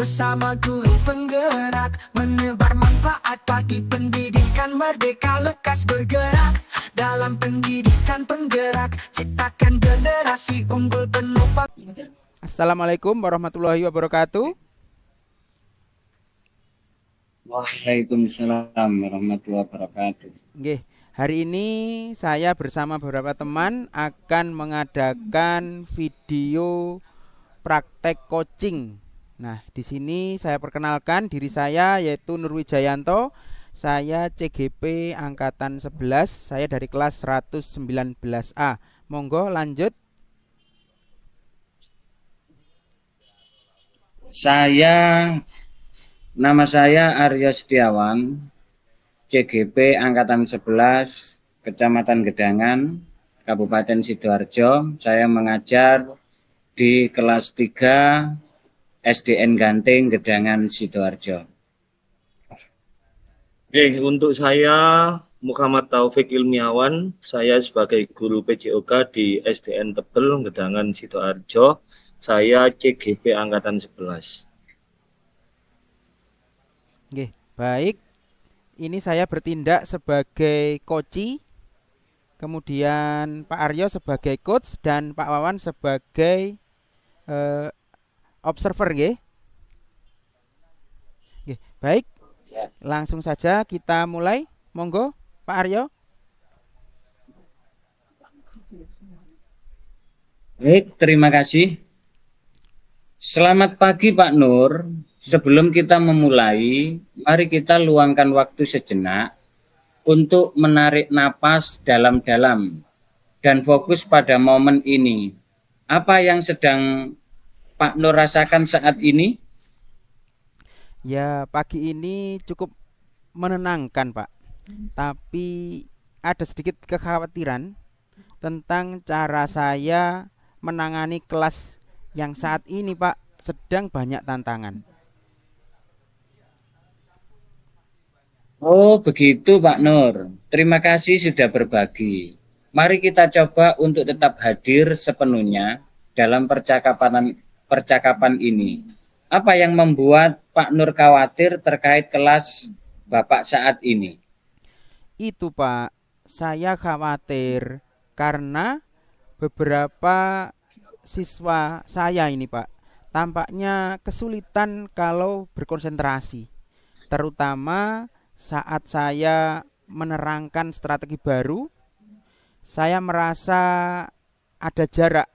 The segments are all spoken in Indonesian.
bersama guru penggerak, menebar manfaat bagi pendidikan merdeka, lekas bergerak dalam pendidikan penggerak, ciptakan generasi unggul penuh. Assalamualaikum warahmatullahi wabarakatuh. Waalaikumsalam warahmatullahi wabarakatuh. Nggih, hari ini saya bersama beberapa teman akan mengadakan video praktek coaching. Nah, di sini saya perkenalkan diri saya, yaitu Nur Wijayanto. Saya CGP angkatan 11, saya dari kelas 119A. Monggo lanjut. Nama saya Aryo Setiawan, CGP angkatan 11, Kecamatan Gedangan, Kabupaten Sidoarjo. Saya mengajar di kelas 3 SDN Ganting Gedangan Sidoarjo. Oke, untuk saya Muhammad Taufik Ilmiawan, saya sebagai guru PJOK di SDN Tebel Gedangan Sidoarjo. Saya CGP angkatan 11. Nggih, baik. Ini saya bertindak sebagai coach, kemudian Pak Aryo sebagai coach dan Pak Wawan sebagai observer, nggih. Nggih, baik. Langsung saja kita mulai. Monggo, Pak Aryo. Baik, terima kasih. Selamat pagi Pak Nur. Sebelum kita memulai, mari kita luangkan waktu sejenak untuk menarik napas dalam-dalam dan fokus pada momen ini. Apa yang sedang Pak Nur rasakan saat ini? Ya, pagi ini cukup menenangkan, Pak. Tapi ada sedikit kekhawatiran tentang cara saya menangani kelas yang saat ini, Pak, sedang banyak tantangan. Oh, begitu Pak Nur. Terima kasih sudah berbagi. Mari kita coba untuk tetap hadir sepenuhnya dalam percakapan ini. Apa yang membuat Pak Nur khawatir terkait kelas Bapak saat ini? Itu Pak, saya khawatir karena beberapa siswa saya ini Pak tampaknya kesulitan kalau berkonsentrasi, terutama saat saya menerangkan strategi baru. Saya merasa ada jarak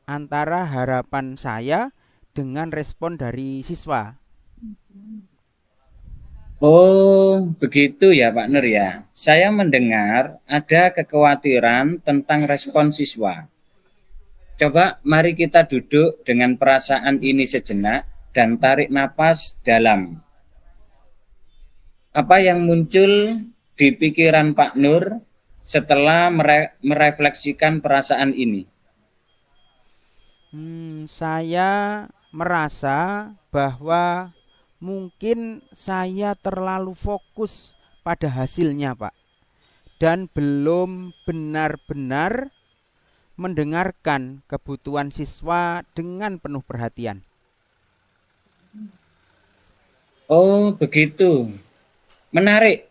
antara harapan saya dengan respon dari siswa. Oh, begitu ya Pak Nur ya. Saya mendengar ada kekhawatiran tentang respon siswa. Coba mari kita duduk dengan perasaan ini sejenak dan tarik napas dalam. Apa yang muncul di pikiran Pak Nur setelah merefleksikan perasaan ini? Saya merasa bahwa mungkin saya terlalu fokus pada hasilnya, Pak, dan belum benar-benar mendengarkan kebutuhan siswa dengan penuh perhatian. Oh, begitu. Menarik.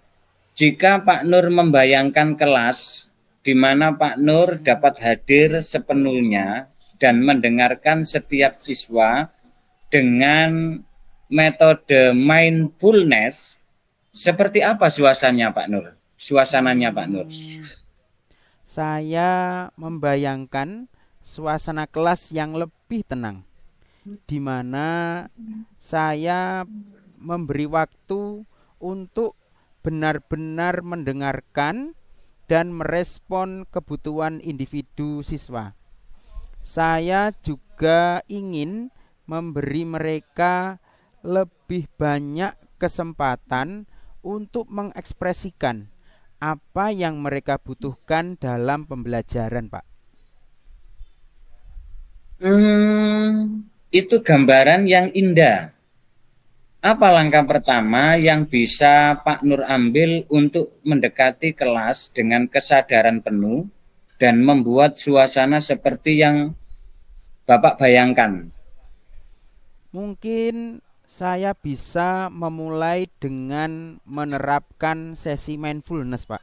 Jika Pak Nur membayangkan kelas di mana Pak Nur dapat hadir sepenuhnya dan mendengarkan setiap siswa dengan metode mindfulness, seperti apa suasananya Pak Nur? Saya membayangkan suasana kelas yang lebih tenang, di mana saya memberi waktu untuk benar-benar mendengarkan dan merespon kebutuhan individu siswa. Saya juga ingin memberi mereka lebih banyak kesempatan untuk mengekspresikan apa yang mereka butuhkan dalam pembelajaran, Pak. Itu gambaran yang indah. Apa langkah pertama yang bisa Pak Nur ambil untuk mendekati kelas dengan kesadaran penuh dan membuat suasana seperti yang Bapak bayangkan? Mungkin saya bisa memulai dengan menerapkan sesi mindfulness, Pak,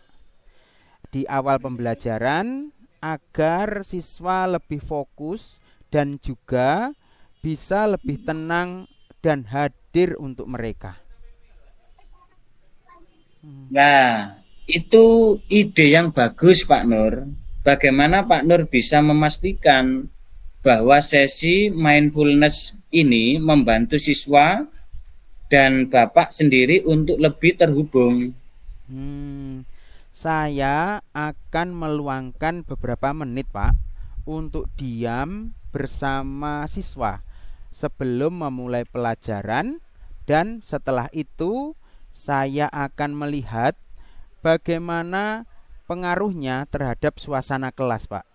di awal pembelajaran agar siswa lebih fokus dan juga bisa lebih tenang dan hadir untuk mereka. Nah, itu ide yang bagus, Pak Nur. Bagaimana Pak Nur bisa memastikan bahwa sesi mindfulness ini membantu siswa dan Bapak sendiri untuk lebih terhubung? Saya akan meluangkan beberapa menit, Pak, untuk diam bersama siswa sebelum memulai pelajaran, dan setelah itu saya akan melihat bagaimana pengaruhnya terhadap suasana kelas, Pak.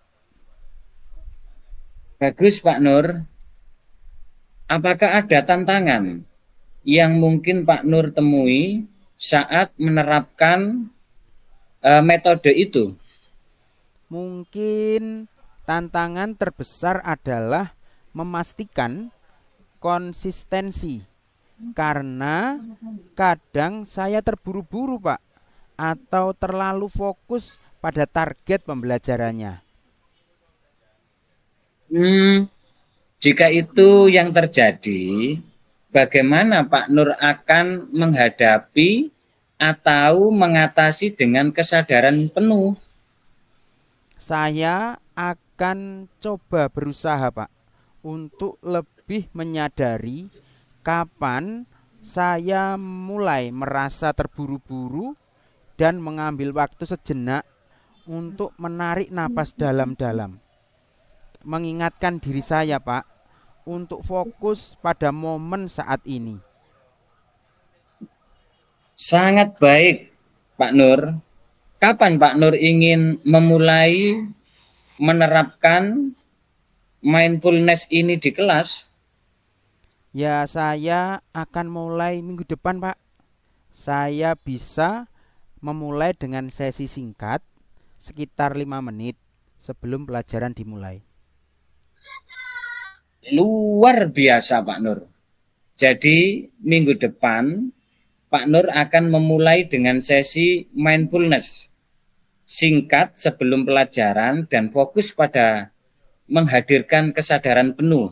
Bagus, Pak Nur. Apakah ada tantangan yang mungkin Pak Nur temui saat menerapkan metode itu? Mungkin tantangan terbesar adalah memastikan konsistensi, karena kadang saya terburu-buru, Pak, atau terlalu fokus pada target pembelajarannya. Jika itu yang terjadi, bagaimana Pak Nur akan menghadapi atau mengatasi dengan kesadaran penuh? Saya akan coba berusaha, Pak, untuk lebih menyadari kapan saya mulai merasa terburu-buru dan mengambil waktu sejenak untuk menarik napas dalam-dalam. Mengingatkan diri saya, Pak, untuk fokus pada momen saat ini. Sangat baik, Pak Nur. Kapan Pak Nur ingin memulai menerapkan mindfulness ini di kelas? Ya, saya akan mulai minggu depan, Pak. Saya bisa memulai dengan sesi singkat sekitar 5 menit sebelum pelajaran dimulai. Luar biasa, Pak Nur. Jadi minggu depan Pak Nur akan memulai dengan sesi mindfulness singkat sebelum pelajaran dan fokus pada menghadirkan kesadaran penuh,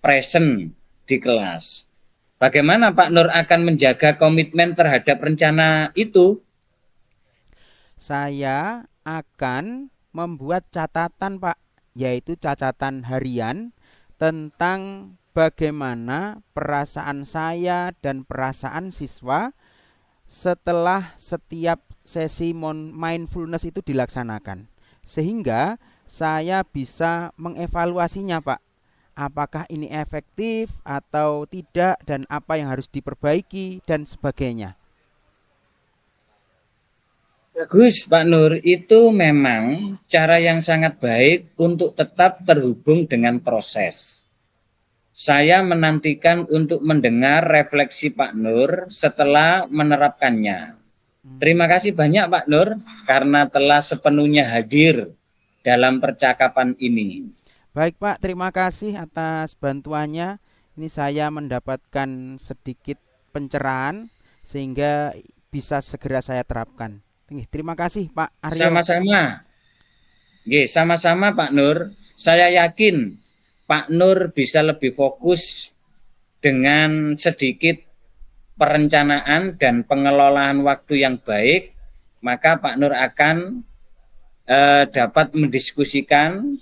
present di kelas. Bagaimana Pak Nur akan menjaga komitmen terhadap rencana itu? Saya akan membuat catatan, Pak, yaitu catatan harian tentang bagaimana perasaan saya dan perasaan siswa setelah setiap sesi mindfulness itu dilaksanakan, sehingga saya bisa mengevaluasinya, Pak. Apakah ini efektif atau tidak, dan apa yang harus diperbaiki dan sebagainya. Bagus, Pak Nur. Itu memang cara yang sangat baik untuk tetap terhubung dengan proses. Saya menantikan untuk mendengar refleksi Pak Nur setelah menerapkannya. Terima kasih banyak Pak Nur karena telah sepenuhnya hadir dalam percakapan ini. Baik, Pak, terima kasih atas bantuannya. Ini saya mendapatkan sedikit pencerahan sehingga bisa segera saya terapkan. Terima kasih, Pak Aryo. Sama-sama. Sama-sama Pak Nur. Saya yakin Pak Nur bisa lebih fokus dengan sedikit perencanaan dan pengelolaan waktu yang baik, maka Pak Nur akan dapat mendiskusikan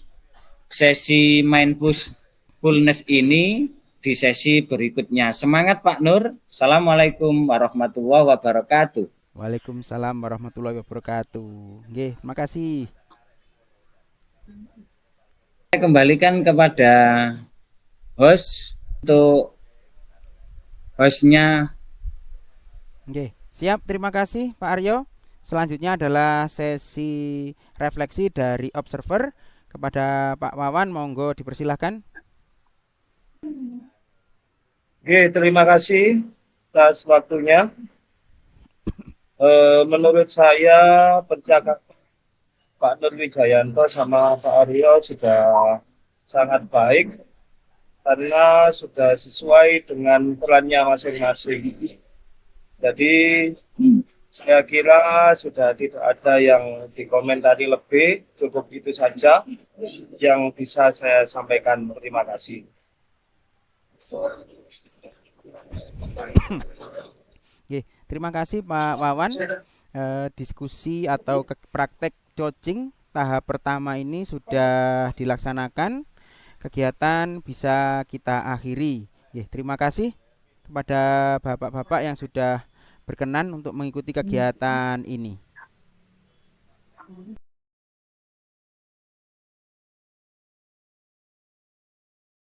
sesi mindfulness ini di sesi berikutnya. Semangat Pak Nur. Assalamualaikum warahmatullahi wabarakatuh. Waalaikumsalam warahmatullahi wabarakatuh. Terima kasih. Saya kembalikan kepada host untuk hostnya. Siap, terima kasih Pak Aryo. Selanjutnya adalah sesi refleksi dari observer. Kepada Pak Wawan, monggo dipersilahkan. Terima kasih atas waktunya. Menurut saya percakapan Pak Nur Wijayanto sama Pak Aryo sudah sangat baik. karena sudah sesuai dengan perannya masing-masing. Jadi saya kira sudah tidak ada yang dikomentari lebih, cukup itu saja yang bisa saya sampaikan. Terima kasih. Oke, terima kasih Pak Wawan. Diskusi atau praktek coaching tahap pertama ini sudah dilaksanakan. Kegiatan bisa kita akhiri. Terima kasih kepada bapak-bapak yang sudah berkenan untuk mengikuti kegiatan ini.